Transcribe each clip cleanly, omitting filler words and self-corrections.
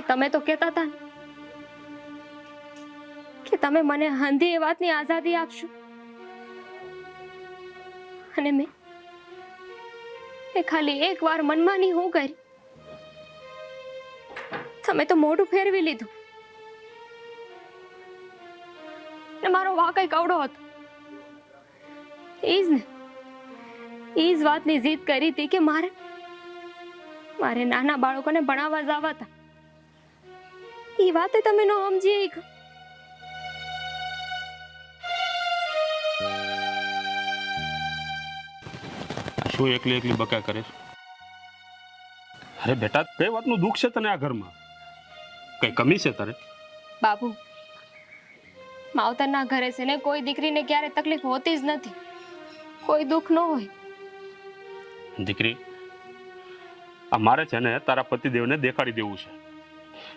તમે તો કહેતા હતા કે તમે મને હંધી એ વાતની આઝાદી આપશો, અને મેં ખાલી એક વાર મનમાની હું કરી. તમે તો મોઢું ફેરવી લીધું ને મારો વાકઈ કવડો હતો. ઈ જ વાતની જીદ કરી હતી કે મારે નાના બાળકોને ભણાવવા જવા હતા. ઈ વાતે તમે ન સમજી. શું એકલી એકલી બકા કરે? અરે બેટા, કઈ વાતનું દુઃખ છે તને આ ઘરમાં? કઈ કમી છે તારે? બાપુ, માવતરના ઘરે છે ને કોઈ દીકરીને ક્યારે તકલીફ હોતી જ નથી, કોઈ દુઃખ ન હોય. દીકરી, આ મારે છે ને તારા પતિદેવને દેખાડી દેવું છે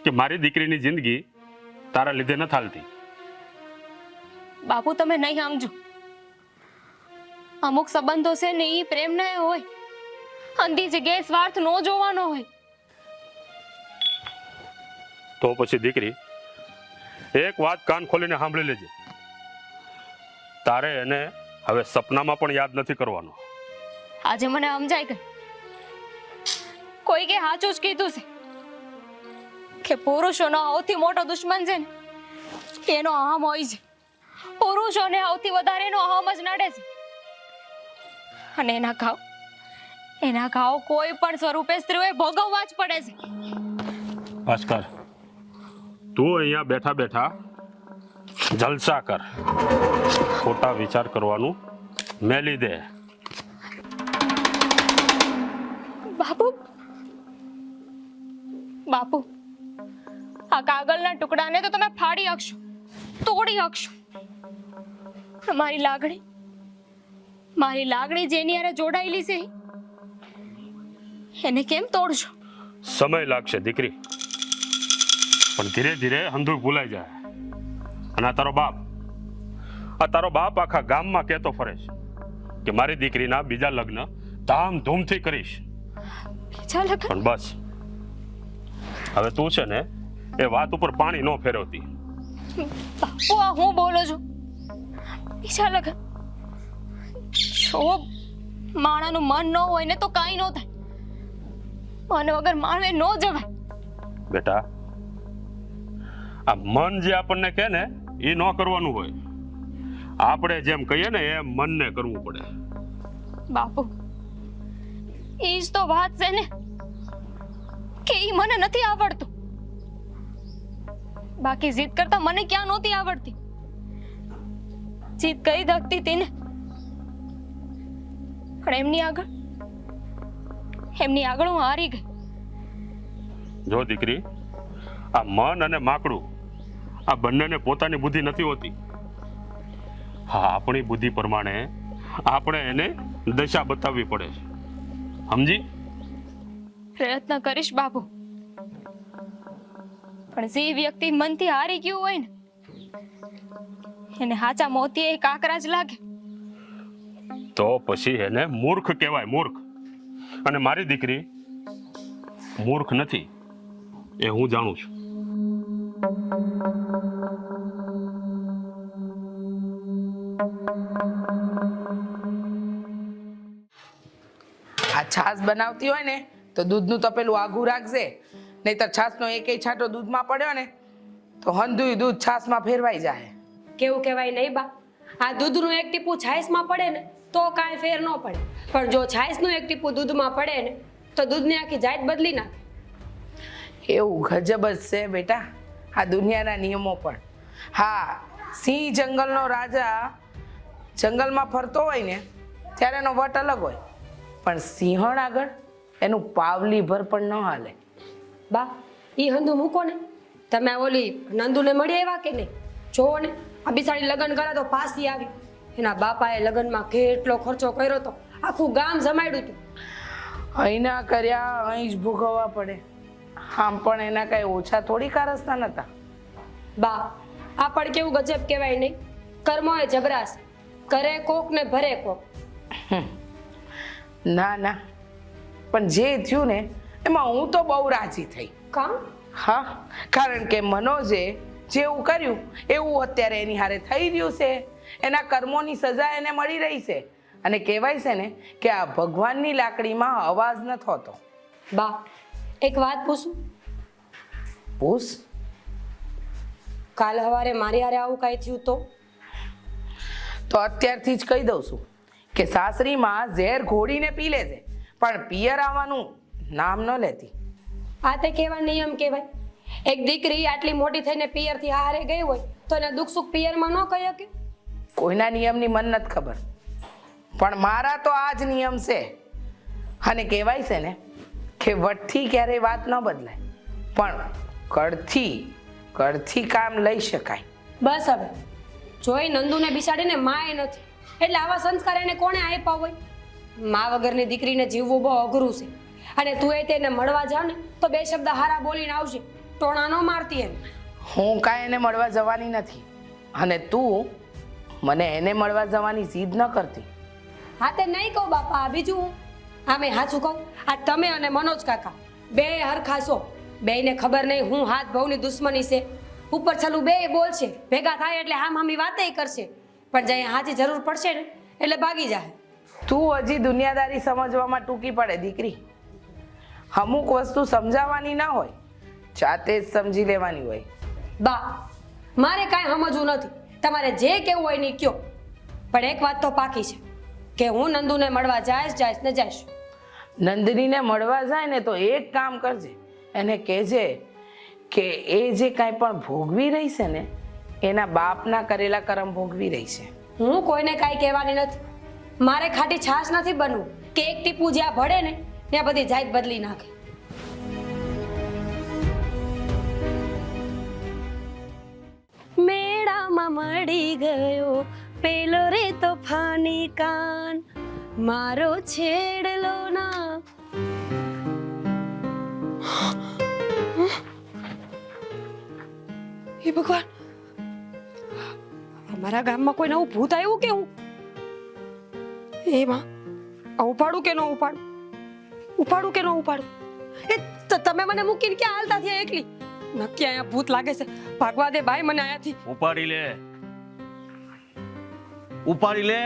કે મારી દીકરીની જિંદગી તારા લીધે ન હાલતી. બાપુ, તમે નહીં સમજો. અમુક સંબંધો છે ને ઈ પ્રેમ ના હોય, અંધી જગ્યાએ સ્વાર્થ નો જોવાનો હોય. તો પછી દીકરી, એક વાત કાન ખોલીને સાંભળી લેજે. તારે એને હવે સપનામાં પણ યાદ નથી કરવાનો. આજે મને સમજાય ગઈ. કોઈ કે સાચું જ કીધું છે કે પુરુષોનો સૌથી મોટો દુશ્મન છે ને એનો અહમ હોય છે. પુરુષોને સૌથી વધારે એનો અહમ જ નડે છે, અને એના ઘાવ કોઈ પણ સ્વરૂપે સ્ત્રીઓએ ભોગવવા જ પડે છે. ભાસ્કર, તું અહીંયા બેઠા બેઠા જલસા કર, ખોટા વિચાર કરવાનું મેલી દે. બાપુ, આ કાગળના ટુકડાને તો તમે ફાડી શકશો, તોડી શકશો, મારી લાગણી જેની હારે જોડાયેલી છે એને કેમ તોડશો? સમય લાગશે દીકરી, પણ ધીરે ધીરે હંધુય ભૂલાઈ જાય. અને આ તારો બાપ આખા ગામમાં કહેતો ફરે છે કે મારી દીકરીના બીજા લગ્ન ધામધૂમથી કરીશ. પણ બસ, હવે તું છે ને એ વાત ઉપર પાણી ન ફેરવતી. બાપુ, આ હું બોલો છું? બીજા લગન? જો માણાનું મન ન હોય ને તો કાંઈ ન થાય. મન વગર માણવે ન જવાય. બેટા, આ મન જે આપણને કહે ને એ ન કરવાનું હોય. આપણે જેમ કહીએ ને એમ મનને કરવું પડે. બાપુ, એ જ તો વાત છે ને કે ઈ મને નથી આવડતું. બાકી જીદ કરતા મને ક્યાં નહોતી આવડતી. જીદ કરી શકતી હતી ને, પણ એમની આગળ હું હારી ગઈ. જો દીકરી, આ મન અને માકડું આ બંનેને પોતાની બુદ્ધિ નથી હોતી. હા, આપણી બુદ્ધિ પ્રમાણે આપણે એને દશા બતાવવી પડે છે, સમજી? પ્રયત્ન કરીશ બાપુ, પણ જે વ્યક્તિ મનથી હારી ગયું હોય ને એને હાચા મોતીએ કાકરા જ લાગે. તો પછી એને મૂર્ખ કહેવાય, મૂર્ખ. અને મારી દીકરી મૂર્ખ નથી, એ હું જાણું છું. આ છાશ બનાવતી હોય ને તો દૂધનું તપેલું આઘું રાખજે, નહીતર છાશનો એકેય છાંટો દૂધમાં પડ્યો ને તો હંધુય દૂધ છાશમાં ફેરવાઈ જાય. કેવું કહેવાય નહીં બા, આ દૂધનું એક ટીપું છાશમાં પડે ને તો કાંઈ ફેર ન પડે, પણ જો છાશનું એક ટીપું દૂધમાં પડે ને તો દૂધની આખી જાત બદલી નાખે. એવું ગજબ જ છે બેટા આ દુનિયાના નિયમો પણ. હા, સિંહ જંગલનો રાજા જંગલમાં ફરતો હોય ને ત્યારે એનો વટ અલગ હોય, પણ સિંહણ આગળ એનું પાવલી ભર પણ ન હાલે. બા, ઈ હંધુ મૂકો ને, તમે ઓલી નંદુને મળી આવ્યા કે નહીં? જોવો ને, આ બિસાડી લગ્ન કરે તો પાછી આવી. એના બાપાએ લગ્નમાં કેટલો ખર્ચો કર્યો તો, આખું ગામ જમાડ્યું હતું. અહીં ના કર્યા અહીં જ ભોગવવા પડે. આમ પણ એના કઈ ઓછા થોડી કારસતા નતા. બા, આ પણ કેવું ગજબ કહેવાય નહીં, કર્મો એ જબરાશ. કરે કોક ને ભરે કોક. ના ના, પણ જે થયું ને એમાં હું તો બહુ રાજી થઈ. કામ હા, કારણ કે મનોજે જેવું કર્યું એવું અત્યારે એની હારે થઈ રહ્યું છે. એના કર્મોની સજા એને મળી રહી છે. અને કહેવાય છે ને કે આ ભગવાનની લાકડીમાં અવાજ ન થતો. બા એક વાત પૂછું? પૂછ. કાલ સવારે મારી હારે આવું કાંઈ થયું તો અત્યારથી જ કહી દઉં છું કે સાસરીમાં ઝેર ઘોડીને પી લે છે, પણ પિયર આવવાનું નામ ન લેતી. આ તે કેવા નિયમ કહેવાય? એક દીકરી આટલી મોટી થઈને પિયરથી હારે ગઈ હોય તો એને દુઃખ સુખ પિયરમાં ન કહી શકે? કોઈના નિયમની મન નથી ખબર, પણ મારા તો આ જ નિયમ છે. અને કહેવાય છે ને કે વટથી ક્યારેય વાત ન બદલાય, પણ કળથી કામ લઈ શકાય. બસ હવે જોઈ નંદુને બિસાડીને માય નથી, એટલે આવા સંસ્કાર એને કોણે આપ્યા હોય? મા વગરની દીકરીને જીવવું બહુ અઘરું છે. અને તું એ તેને મળવા જાવ ને તો બે શબ્દ હારા બોલીને આવશે, ટોણા ન મારતી એને. હું કાંઈ એને મળવા જવાની નથી, અને તું મને એને મળવા જવાની જીદ ન કરતી. હા તે નહીં કહું બાપા, બીજું હું આમે સાચું કહું, આ તમે અને મનોજ કાકા બે હરખા છો. બેયને ખબર નહીં હું હાથ ભાવની દુશ્મની છે. ઉપર છલું બે બોલશે, ભેગા થાય એટલે હામી વાતે કરશે, પણ જ્યાં હાજી જરૂર પડશે ને એટલે ભાગી જાય. તું હજી દુનિયાદારી સમજવામાં ટૂંકી પડે દીકરી. અમુક વસ્તુ સમજાવવાની ના હોય, જાતે જ સમજી લેવાની હોય. બા મારે કાંઈ સમજવું નથી, તમારે જે કહેવું હોય ને કયો, પણ એક વાત તો પાકી છે કે હું નંદુને મળવા જઈશ. નંદનીને મળવા જાય ને તો એક કામ કરજે, એને કહેજે કે એ જે કાંઈ પણ ભોગવી રહી છે ને એના બાપના કરેલા કર્મ ભોગવી રહી છે. હું કોઈને કાંઈ કહેવાની નથી. મારે ખાટી છાશ નથી બનવું કે એક ટીપું જ્યાં ભળે ને ત્યાં બધી જાત બદલી નાખે. મેળામાં મળી ગયો પેલો રે તોફાની કાન, મારો છેડલો ના. હે ભગવાન, અમારા ગામમાં કોઈ નવું ભૂત આવ્યું કે હું? એમાં ઉપાડું કે ન ઉપાડું? ઉપાડું કે ન ઉપાડું? એ તમે મને મૂકીને ક્યાં હાલતા થયા એકલી? નક્કી અહીંયા ભૂત લાગે છે. ભાગવા દે ભાઈ મને અહીંયાથી. ઉપાડી લે, ઉપાડી લે.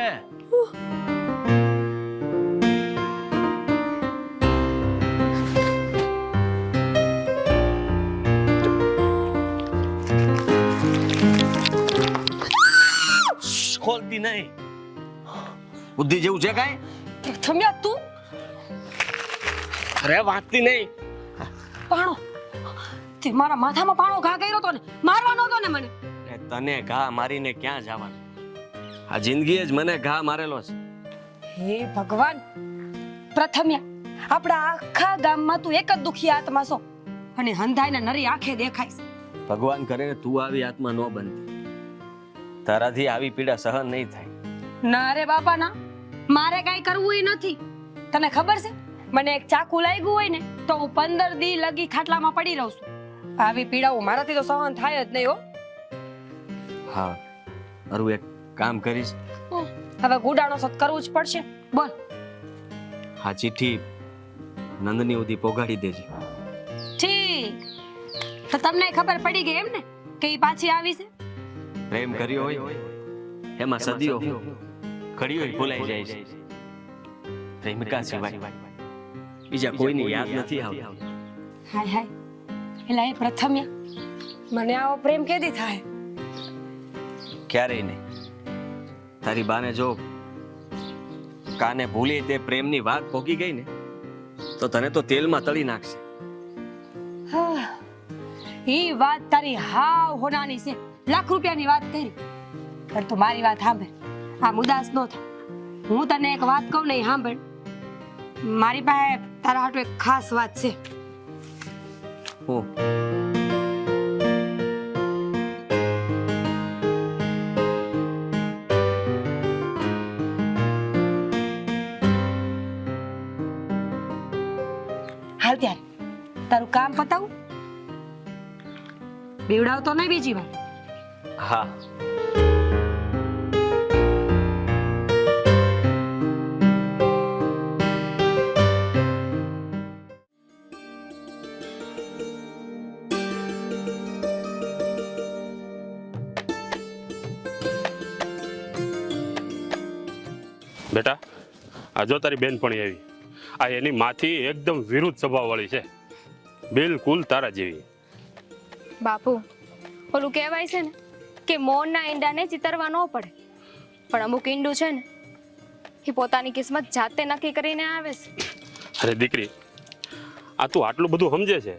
ખોલતી નહીં. બુદ્ધિ જેવું છે કાંઈ? થમ્યા તું અરે વાંચતી નહીં. પાણો તે મારા માથામાં પાણો ઘા કર્યો તો ને, મારવાનો હતો ને મને. એ તને ઘા મારીને ક્યાં જવાનું? આ જિંદગીએ જ મને ઘા મારેલો છે. હે ભગવાન, પ્રથમ્યા આપણા આખા ગામમાં તું એક જ દુખી આત્મા છો, અને હંધાઈને નરી આંખે દેખાય છે. ભગવાન કરે ને તું આવી આત્મા ન બનતી. તારાથી આવી પીડા સહન નહીં થાય. ના રે બાપા ના, મારે કાંઈ કરવું નથી. તને ખબર છે મને એક ચાકુ લાગ્યું હોય ને તો હું 15 દી લગી ખાટલામાં પડી રહું છું. આવી પીડાઓ મારાથી તો સહન થાય જ નહીં હો. હા, અરુ એક કામ કરીશ. હવે ગુડાણો સત કરવું જ પડશે. બોલ. હા, ચિઠ્ઠી નંદની ઉધી પોગાડી દેજે. ઠીક, તો તમને ખબર પડી ગઈ એમ ને કે ઈ પાછી આવી છે? પ્રેમ કર્યો હોય એમાં સદીઓ ઘડીઓ ભૂલાઈ જાય છે. પ્રેમિકા સિવાય બીજા કોઈની યાદ નથી આવતી. હાય હાય, એલા એ પ્રથમ્યા, મને આવો પ્રેમ કેદી થાય? ક્યારેય નહીં. તારી બાને જો કાને ભૂલી તે પ્રેમની વાત ભોગી ગઈ ને તો તને તો તેલમાં તળી નાખશે. ઈ વાત તારી હાવ હોનાની છે. લાખ રૂપિયાની વાત કરી, પણ તું મારી વાત સાંભળ. આ મુદાસ ન થા. હું તને એક વાત કહું ને એ સાંભળ. મારી પાસે તારા હાટુ એક ખાસ વાત છે. હું હાલ ત્યારે તારું કામ પતાવું. બીવડાવતો નહીં બીજી વાર. હા. બેટા આ જો તારી બેનપણી આવી, આ એની માથી એકદમ વિરુદ્ધ સ્વભાવવાળી છે, બિલકુલ તારા જેવી. બાપુ, ઓલું કહેવાય છે ને કે મોરના ઈંડાને ચિતરવા ન પડે, પણ અમુક ઈંડું છે ને એ પોતાની કિસ્મત જાતે નક્કી કરીને આવે છે. અરે દીકરી, આ તું આટલું બધું સમજે છે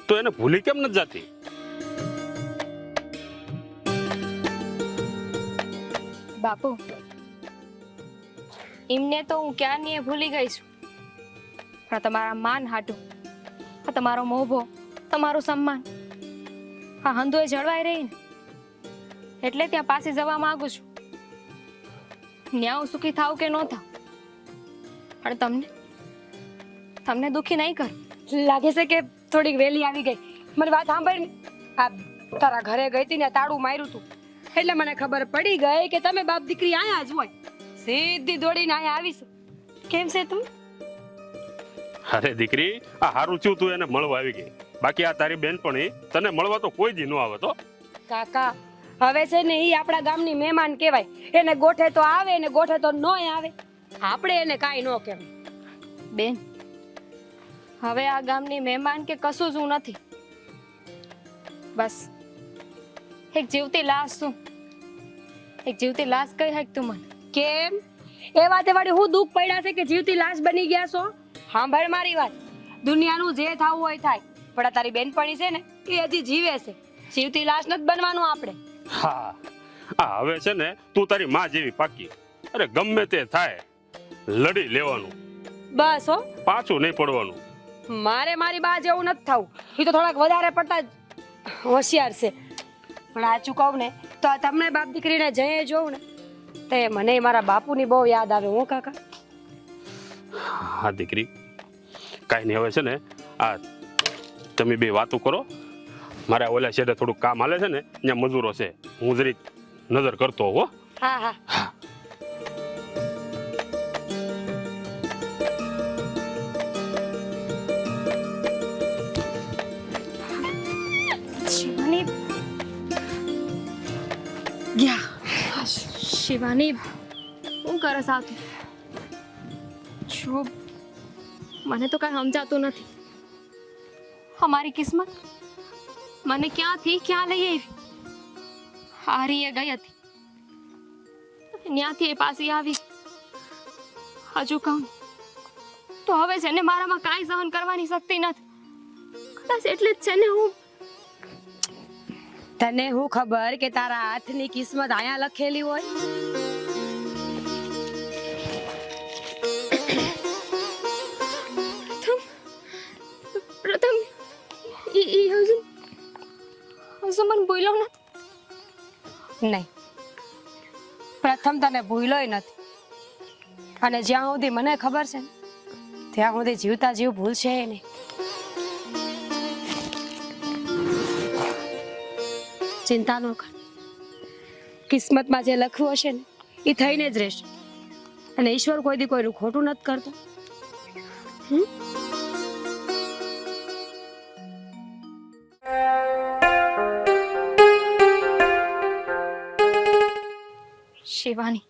તો એને ભૂલી કેમ નથી જાતી? બાપુ, એમને તો હું ક્યારની ભૂલી ગઈ છું, પણ તમારા માન હાટું, આ તમારો મોભો, તમારું સન્માન આ હંધુએ જળવાઈ રહી ને એટલે ત્યાં પાછી જવા માંગુ છું. ન્યા હું સુખી થાવ કે ન થાવ, પણ તમને દુખી નહીં કર. લાગે છે કે થોડીક વહેલી આવી ગઈ. મને વાત સાંભળ ને, આ તારા ઘરે ગઈ હતી ને તાળું માર્યું તું એટલે મને ખબર પડી ગઈ કે તમે બાપ દીકરી આયા જ હોય. સીધી દોડીને અહીંયા આવીશું. કેમ છે તું? અરે દીકરી, આ હારું થયું તું એને મળવા આવી ગઈ, બાકી આ તારી બેનપણી તને મળવા તો કોઈ દી ન આવે. તો કાકા હવે છે ને ઈ આપણા ગામની મહેમાન કહેવાય. એને ગોઠે તો આવે ને ગોઠે તો નોય આવે. આપણે એને કાંઈ ન કહેવાય. બેન, હવે આ ગામની મહેમાન કે કશું જ હું નથી. બસ એક જીવતી લાશ છું. એક જીવતી લાશ કઈ હાક તું મને? કેમ એ વાતે વાળી હું દુઃખ પડ્યા છે કે જીવતી લાશ બની ગયા છો? સાંભળ મારી વાત, દુનિયાનું જે થવું હોય થાય, પણ આ તારી બેનપણી છે ને એ હજી જીવે છે. જીવતી લાશ નથી બનવાનું આપણે. હા, આ હવે છે ને તું તારી માં જેવી પાકી. અરે ગમે તે થાય લડી લેવાનું, બસ હો, પાછું નહીં પડવાનું. મારે મારી બા જેવું નથી થવું. એ તો થોડાક વધારે પડતા જ હોશિયાર છે. પણ આ ચૂકવ ને તો આ તમને બાપ દીકરીને જઈએ જોઉં ને તે મને મારા બાપુની બહુ યાદ આવે. હું કાકા? હા દીકરી, કાંઈ નહીં, હવે છે ને આ તમે બે વાતો કરો. મારા ઓલા શેડે થોડું કામ હાલે છે ને, ત્યાં મજૂરો છે, હું જરીક નજર કરતો હો. હા હા. શિવાની ગયા. શિવાની, હું કરે સાતું? જો મને તો કાંઈ સમજાતું નથી. અમારી કિસ્મત મને ક્યાંથી ક્યાં લઈ આવી. હારી એ ગઈ હતી, ત્યાંથી એ પાછી આવી. હજુ કહું તો હવે છે ને મારામાં કાંઈ સહન કરવાની શક્તિ નથી. કદાચ એટલે જ છે ને હું. તને હું ખબર કે તારા હાથની કિસ્મત આયા લખેલી હોય? પ્રથમ ઈ હજુ મને બોલ્યો નથી. નહીં, પ્રથમ તને ભૂલ્યોય નથી. અને જ્યાં સુધી મને ખબર છે ને ત્યાં સુધી જીવતા જીવ ભૂલશે નહીં. ચિંતા ન કર, કિસ્મતમાં જે લખ્યું હશે ને એ થઈને જ રહેશે. અને ઈશ્વર કોઈ દી કોઈનું ખોટું નથી કરતો. શિવાની,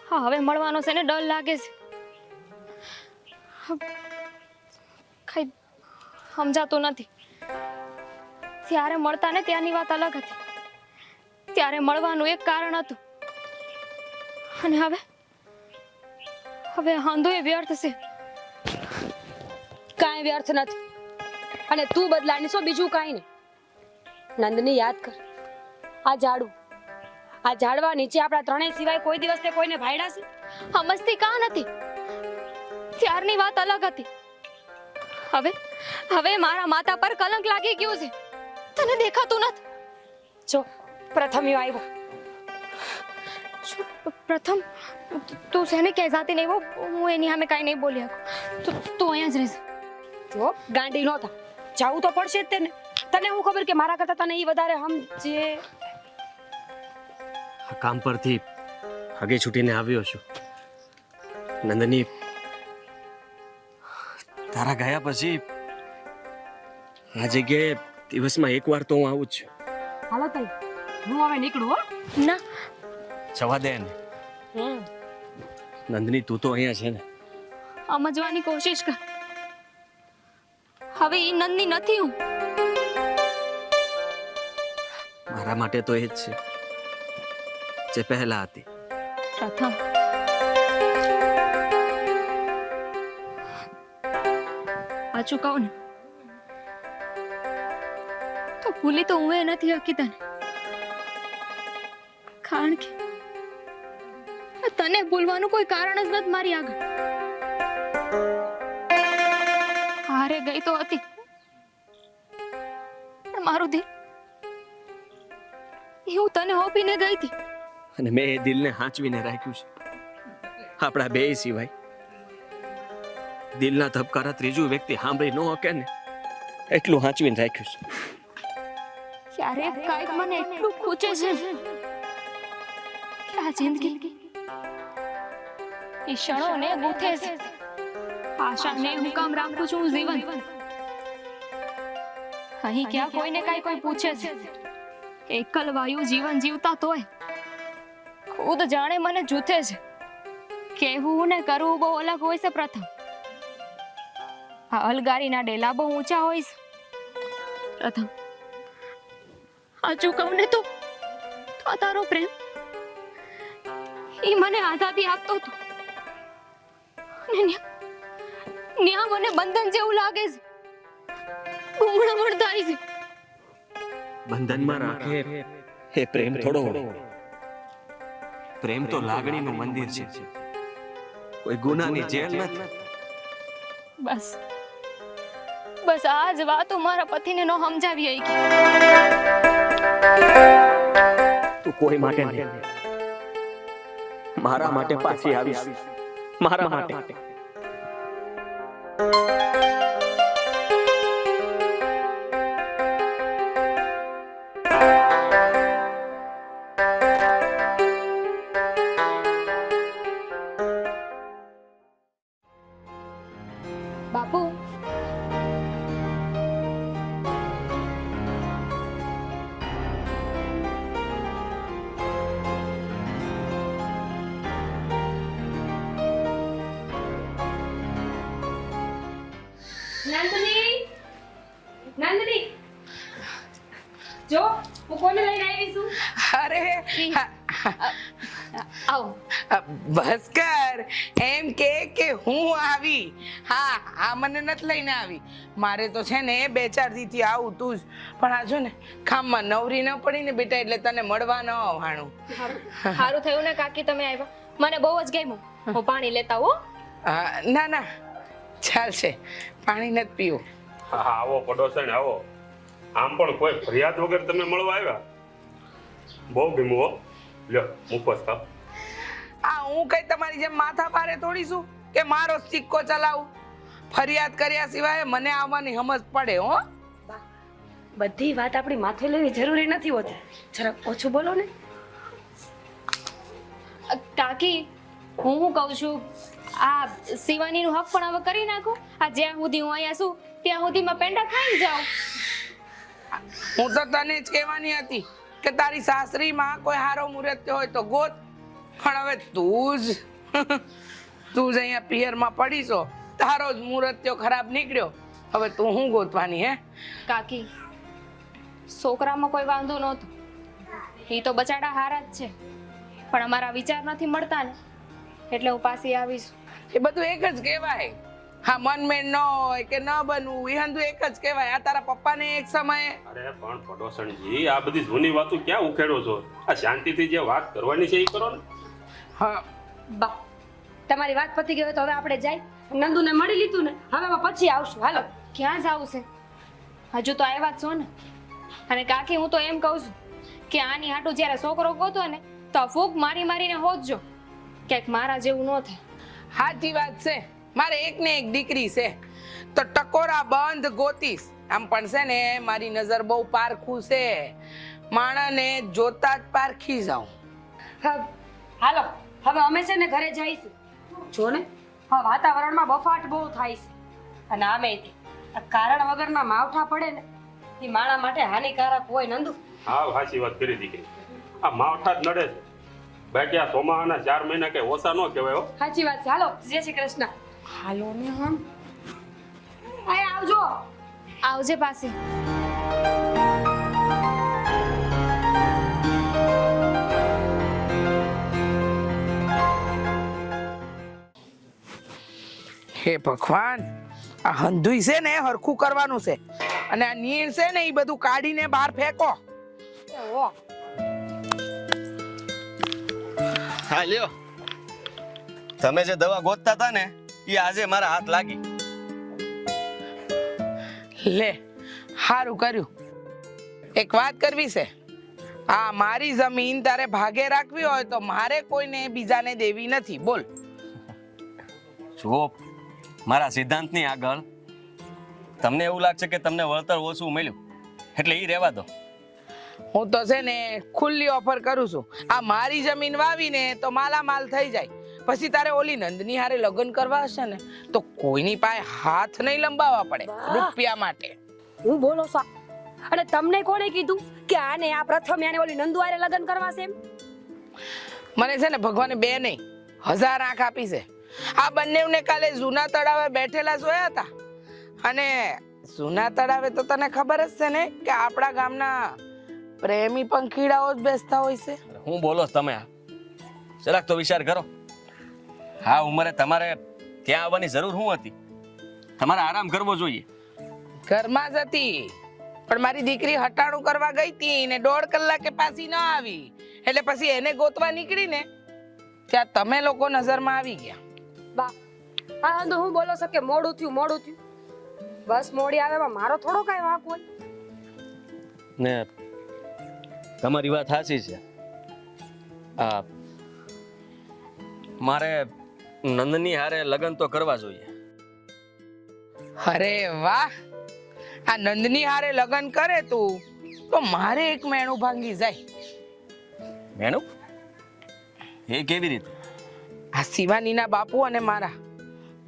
હા હવે મળવાનો છે ને ડર લાગે છે. કઈ સમજાતું નથી. ત્યારે મળતા ને ત્યાંની વાત અલગ હતી. ત્યારે મળવાનું એક કારણ હતું, અને હવે હંધો એ વ્યર્થ છે. કાંઈ વ્યર્થ નથી. અને તું બદલાની છો, બીજું કાંઈ નહીં. નંદની યાદ કર, આ ઝાડવા નીચે આપણા ત્રણેય સિવાય કોઈ દિવસ તે કોઈને ભાડ્યા છે? સમજતી કાં નથી? ત્યારની વાત અલગ હતી. હવે મારા માતા પર કલંક લાગી ગયું છે. તને દેખાતું નથી? જો પ્રથમ આવ્યો. પ્રથમ તું છે ને ક્યાંય જાતી નહીં હો. હું એની સામે કાંઈ નહીં બોલી શકું. તું અહીંયા જ રહેશે. જો ગાંડી નો થા, જાવું તો પડશે જ તેને. તને હું ખબર કે મારા કરતા તને ઈ વધારે સમજે. આ કામ પરથી હગે છૂટીને આવ્યો છું. નંદની, તારા ગયા પછી આ જગ્યાએ દિવસમાં એકવાર તો હું આવું જ છું. હાલો તઈ હું હવે નીકળું હો. ના, જવા દે ને. નંદની તું તો અહીંયા છે ને. સમજવાની કોશિશ કર. હવે ઈ નંદની નથી હું. મારા માટે તો એ જ છે જે પહેલા હતી. પ્રથમ સાચું કહું ને તો ભૂલી તો હું એ નથી હકી તને. કારણ કે તને ભૂલવાનું કોઈ કારણ જ નથી મારી આગળ. હારે ગઈ તો હતી પણ મારું દિલ એ હું તને હોપીને ગઈ હતી. અને મેં એ દિલને હાંચવીને રાખ્યું છે આપણા બેય સિવાય. દિલના ધબકારા ત્રીજું વ્યક્તિ સાંભળી ન શકે ને એટલું હાંચવીને રાખ્યું છે. ક્યારેક કાંઈક મને એટલું ખૂચે છે ને કે આ જિંદગી એ ક્ષણોને ગૂંથે છે. આશાને હું કામ રાખું છું હું જીવન. અહીં ક્યાં કોઈને કાંઈ કોઈ પૂછે છે. એકલ વાયુ જીવન જીવતા તોય ખુદ જાણે મને જૂથે છે. કહેવું ને કરવું બહુ અલગ હોય છે પ્રથમ. આ અલગારીના ડેલા બહુ ઊંચા હોય છે પ્રથમ. સાચું કહું ને તો આ તારો પ્રેમ એ મને આઝાદી આપતો હતો અને ન્યા મને બંધન જેવું લાગે છે. ગુંગળામણ થાય છે. બંધનમાં રાખે એ પ્રેમ થોડો હોય. પ્રેમ તો લાગણીનું મંદિર છે, કોઈ ગુનાની જેલ નથી. બસ બસ આ જ વાતો મારા પતિને ન સમજાવી કે તું કોઈ માટે નહીં, મારા માટે પાછી આવીશ. મારા માટે. બાપુ નંદની, નંદની, જો હું કોને લઈને આવી છું. અરે આવો. બસ કર એમ કે હું આવી. હા હા મને નથી લઈને આવી. મારે તો છે ને 2-4 દીથી આવું તું જ. પણ આ જો ને કામમાં નવરી ન પડી ને બેટા એટલે તને મળવા ન આવવાનું. સારું થયું ને કાકી તમે આવ્યા. મને બહુ જ ગમ્યું. હું પાણી લેતા હો. ના ના ચાલશે, પાણી નથી પીવું. હા હા આવો પડોશણ આવો. આમ પણ કોઈ ફરિયાદ વગર તમે મળવા આવ્યા. બહુ ગમ્યું હો. લ્યો મુફત થાવ. આ હું કઈ તમારી જેમ માથા ભારે થોડી છું કે મારો સિક્કો ચલાવું. ફરિયાદ કર્યા સિવાય મને આવવાની સમજ પડે હો. બધી વાત આપણી માથે લેવી જરૂરી નથી હોતી. જરાક ઓછું બોલો ને. કાકી હું કહું છું આ શિવાનીનું હક પણ હવે કરી નાખો. આ જ્યાં સુધી હું અહીંયા છું ત્યાં સુધીમાં પેંડા ખાઈ જાઉં. હું તો તને જ કહેવાની હતી કે તારી સાસરીમાં કોઈ હારો મુહૂર્ત હોય તો ગોત. પણ હવે તું જ અહીંયા પિયરમાં પડી છો. તારો જ મુહૂર્ત ખરાબ નીકળ્યો. હવે તું હું ગોતવાની હે? કાકી છોકરામાં કોઈ વાંધો નહોતો. એ તો બચાડા હારા જ છે. પણ અમારા વિચાર નથી મળતા ને એટલે હું પાછી આવીશ. એ બધું એક જ કહેવાય. હા મનમેળ ન હોય કે ન બનવું એ હંધું એક જ કહેવાય. આ તારા પપ્પાને એક સમયે અરે પણ પડોશણજી આ બધી જૂની વાતો ક્યાં ઉખેડો છો? આ શાંતિથી જે વાત કરવાની છે એ કરો ને. હા બા તમારી વાત પતી ગઈ હોય તો હવે આપણે જાય. નંદુને મળી લીધું ને હવે પછી આવશું. હાલો. ક્યાં જાવું છે? હજુ તો આવ્યા જ છો ને. અને કાકી હું તો એમ કહું છું કે આની હાટું જ્યારે છોકરો ગોતો ને તો ફૂક મારી મારીને હોતજો. ક્યાંક મારા જેવું ન થાય. સાચી વાત છે. મારે એક ને એક દીકરી છે તો ટકોરા બંધ ગોતીશ. આમ પણ છે ને મારી નજર બહુ પારખું છે. માણસને જોતા જ પારખી જાઉં. હાલો હવે અમે છે ને ઘરે જઈશું. જો ને હા વાતાવરણમાં બફાટ બહુ થાય છે અને આમે કારણ વગરના માવઠા પડે ને એ માણા માટે હાનિકારક હોય. નંદુ હા સાચી વાત કરી દીકરી. આ માવઠા જ નડે છે બાકી આ સોમાહાના 4 મહિના કઈ ઓછા ન કહેવાય હો. સાચી વાત છે. હાલો જય શ્રી કૃષ્ણ. હાલો ને હમ આય આવજો. આવજે પાછી. હે ભગવાન, આ હંધુઈ છે ને હરખું કરવાનું છે અને આ નીણ છે ને એ બધું કાઢીને બહાર ફેંકો. ઓ હા લ્યો, તમે જે દવા ગોતતા હતા ને એ આજે મારા હાથ લાગી. લે, સારું કર્યું. એક વાત કરવી છે, આ મારી જમીન તારે ભાગે રાખવી હોય તો મારે કોઈને બીજાને દેવી નથી. બોલ. જુઓ, મારા સિદ્ધાંતની આગળ તમને એવું લાગશે કે તમને વળતર ઓછું મળ્યું એટલે એ રહેવા દો. હું તો છે ને ખુલ્લી ઓફર કરું છું. આ મારી જમીન વાવીને તો માલામાલ થઈ જાય. પછી તારે ઓલી નંદની હારે લગ્ન કરવા હશે ને તો કોઈની પાસે હાથ નહીં લંબાવવા પડે રૂપિયા માટે. હું બોલો છો? અને તમને કોણે કીધું કે આને આ પ્રથમ આને ઓલી નંદુ હારે લગ્ન કરવા છે એમ? મને છે ને ભગવાને 2 નહીં 1000 આંખ આપી છે. આ બંનેને કાલે જૂના તળાવે બેઠેલા જોયા હતા. અને જૂના તળાવે તો તને ખબર જ છે ને કે આપણા ગામના પ્રેમી પંખીડાઓ જ બેસતા હોય છે. હું બોલો તમે? જરાક તો વિચાર કરો. હા, ઉંમરે તમારે ત્યાં આવવાની જરૂર શું હતી? તમારે આરામ કરવો જોઈએ. ઘરમાં જ હતી પણ મારી દીકરી હટાણું કરવા ગઈ હતી ને 1.5 કલાકે પાછી ન આવી. એટલે પછી એને ગોતવા નીકળી ને ત્યાં તમે લોકો નજરમાં આવી ગયા. બા હા તો હું બોલો છો કે મોડું થયું. બસ મોડી આવે એમાં મારો થોડો કાંઈ વાંક હોય? ને તમારી વાત સાચી છે. આ મારે નંદની હારે લગ્ન તો કરવા જોઈએ. અરે વાહ, આ નંદની હારે લગ્ન કરે તું તો મારે એક મેણું ભાંગી જાય. મેણું? એ કેવી રીતે? આ શિવાનીના બાપુ અને મારા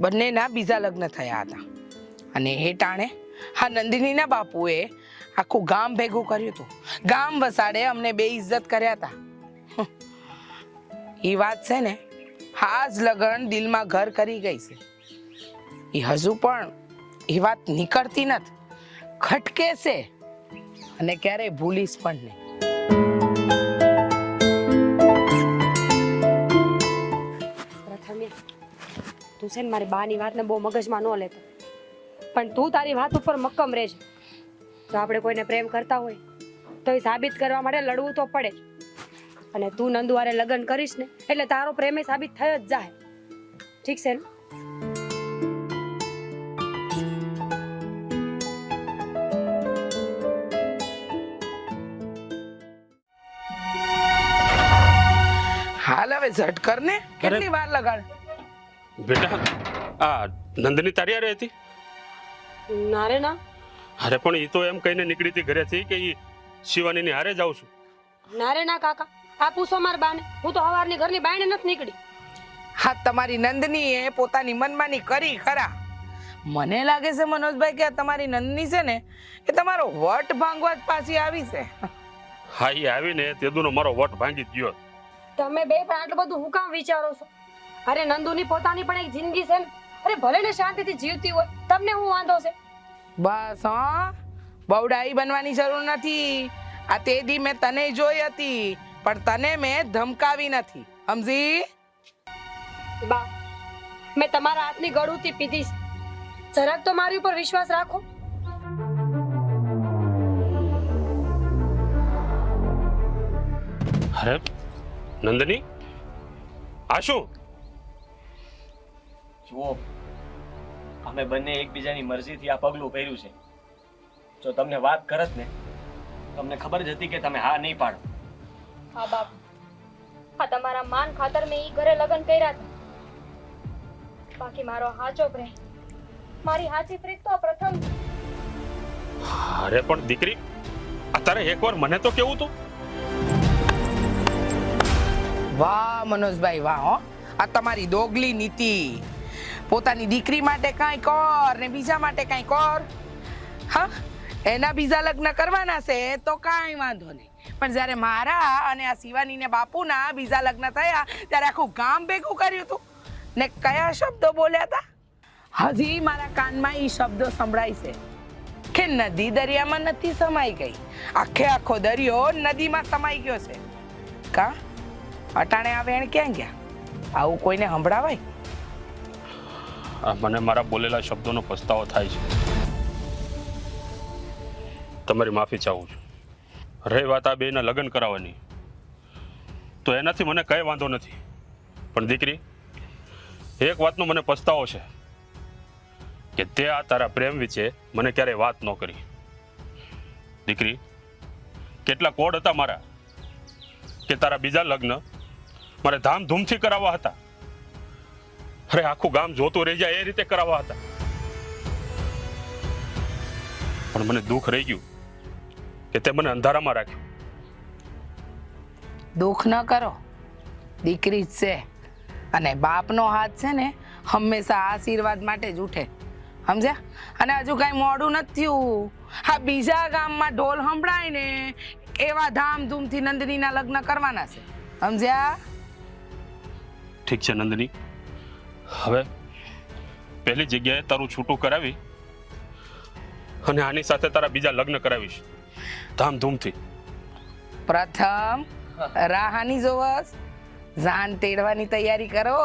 બંનેના બીજા લગ્ન થયા હતા અને એ ટાણે આ નંદિનીના બાપુએ આખું ગામ ભેગું કર્યું હતું. ગામ વસાડે અમને બેઇજ્જત કર્યા હતા. એ વાત છે ને, આ જ લગન દિલમાં ઘર કરી ગઈ છે. એ હજુ પણ એ વાત નીકળતી નથી, ખટકે છે અને ક્યારેય ભૂલીશ પણ નહીં. પ્રથમે તું છે ને મારી બાની વાતને બહુ મગજમાં ન લેતો, પણ તું તારી વાત ઉપર મક્કમ રહેજે. જો આપણે કોઈને પ્રેમ કરતા હોય તો એ સાબિત કરવા માટે લડવું તો પડે જ. અને તું નંદુ હારે લગ્ન કરીશ ને એટલે તારો પ્રેમ એ સાબિત થઈ જ જાય. ઠીક છે ને? હાલ હવે ઝટ કર ને, કેટલી વાર લગાડ. બેટા, આ નંદની તારી હારે હતી? ના રે ના. અરે પણ એ તો એમ કહીને નીકળી હતી ઘરેથી કે એ શિવાનીની હારે જાઉં છું. ના રે ના કાકા, આ પૂછો માર બાને. હું તો હવારની ઘરની બાયણે નથી નીકળી. હા, તમારી નંદનીએ પોતાની મનમાની કરી ખરા. મને લાગે છે મનોજભાઈ કે આ તમારી નંદની છે ને એ તમારો વટ ભાંગવા જ પાછી આવી છે. હા, એ આવીને તેદુનો મારો વટ ભાંગી ગયો. તમે બે પણ આટલું બધું હું કામ વિચારો છો? અરે નંદુની પોતાની પણ એક જિંદગી છે ને. અરે ભલે ને શાંતિથી જીવતી હોય, તમને શું વાંધો છે? બસ હા, બહુડાઈ બનવાની જરૂર નથી. આ તે દી મેં તને જોઈ હતી પણ તને મેં ધમકાવી નથી, સમજી? બા, મેં તમારા હાથની ગળુથી પીધી છે. જરાક તો મારી ઉપર વિશ્વાસ રાખો. અરે નંદની, આ શું? જુઓ, અમે બંને એકબીજાની મરજીથી આ પગલું ભર્યું છે. જો તમને વાત કરત ને, તમને ખબર જ હતી કે તમે હા નહીં પાડો. હા બાપ, આ તમારા માન ખાતર મેં ઈ ઘરે લગ્ન કર્યા હતા. બાકી મારો હાચો પ્રેમ, મારી હાચી પ્રીત તો પ્રથમ. અરે પણ દીકરી, અત્યારે એકવાર મને તો કેવું તું. વાહ મનોજભાઈ વાહ હો, આ તમારી દોગલી નીતિ. પોતાની દીકરી માટે કાંઈ કર ને બીજા માટે કાંઈ કર. હા, એના બીજા લગ્ન કરવાના છે તો કાંઈ વાંધો નહીં, પણ જ્યારે મારા અને આ શિવાનીને બાપુના બીજા લગ્ન થયા ત્યારે આખું ગામ ભેગું કર્યું હતું ને કયા શબ્દો બોલ્યા હતા હજી મારા કાનમાં એ શબ્દો સંભળાય છે કે નદી દરિયામાં નથી સમાઈ ગઈ, આખે આખો દરિયો નદીમાં સમાઈ ગયો છે. કા અટાણે આ વેણ ક્યાં ગયા? આવું કોઈને સંભળાવાય? મને મારા બોલેલા શબ્દોનો પસ્તાવો થાય છે. તમારી માફી ચાહું છું. રહી વાત આ બેના લગ્ન કરાવવાની, તો એનાથી મને કઈ વાંધો નથી. પણ દીકરી, એક વાતનો મને પસ્તાવો છે કે તે આ તારા પ્રેમ વિશે મને ક્યારેય વાત ન કરી. દીકરી, કેટલા કોડ હતા મારા કે તારા બીજા લગ્ન મારે ધામધૂમથી કરાવવા હતા. અરે આખું ગામ જોતું રહી જાય એ રીતે કરાવવા હતા. પણ મને દુઃખ રહી ગયું કે તે મને અંધારામાં રાખ્યું. દુઃખ ન કરો, દીકરી જ છે અને બાપનો હાથ છે ને હંમેશા આશીર્વાદ માટે જ ઉઠે, સમજ્યા? અને હજુ કઈ મોડું નથી થયું. આ બીજા ગામમાં ઢોલ સંભળાય ને એવા ધામધૂમથી નંદનીના લગ્ન કરવાના છે, સમજ્યા? ઠીક છે નંદની, હવે પહેલી જગ્યાએ તારું છૂટું કરાવી અને આની સાથે તારા બીજા લગ્ન કરાવીશ ધામધૂમથી. પ્રથમ રાહાની જોવસ, જાન તેડવાની તૈયારી કરો.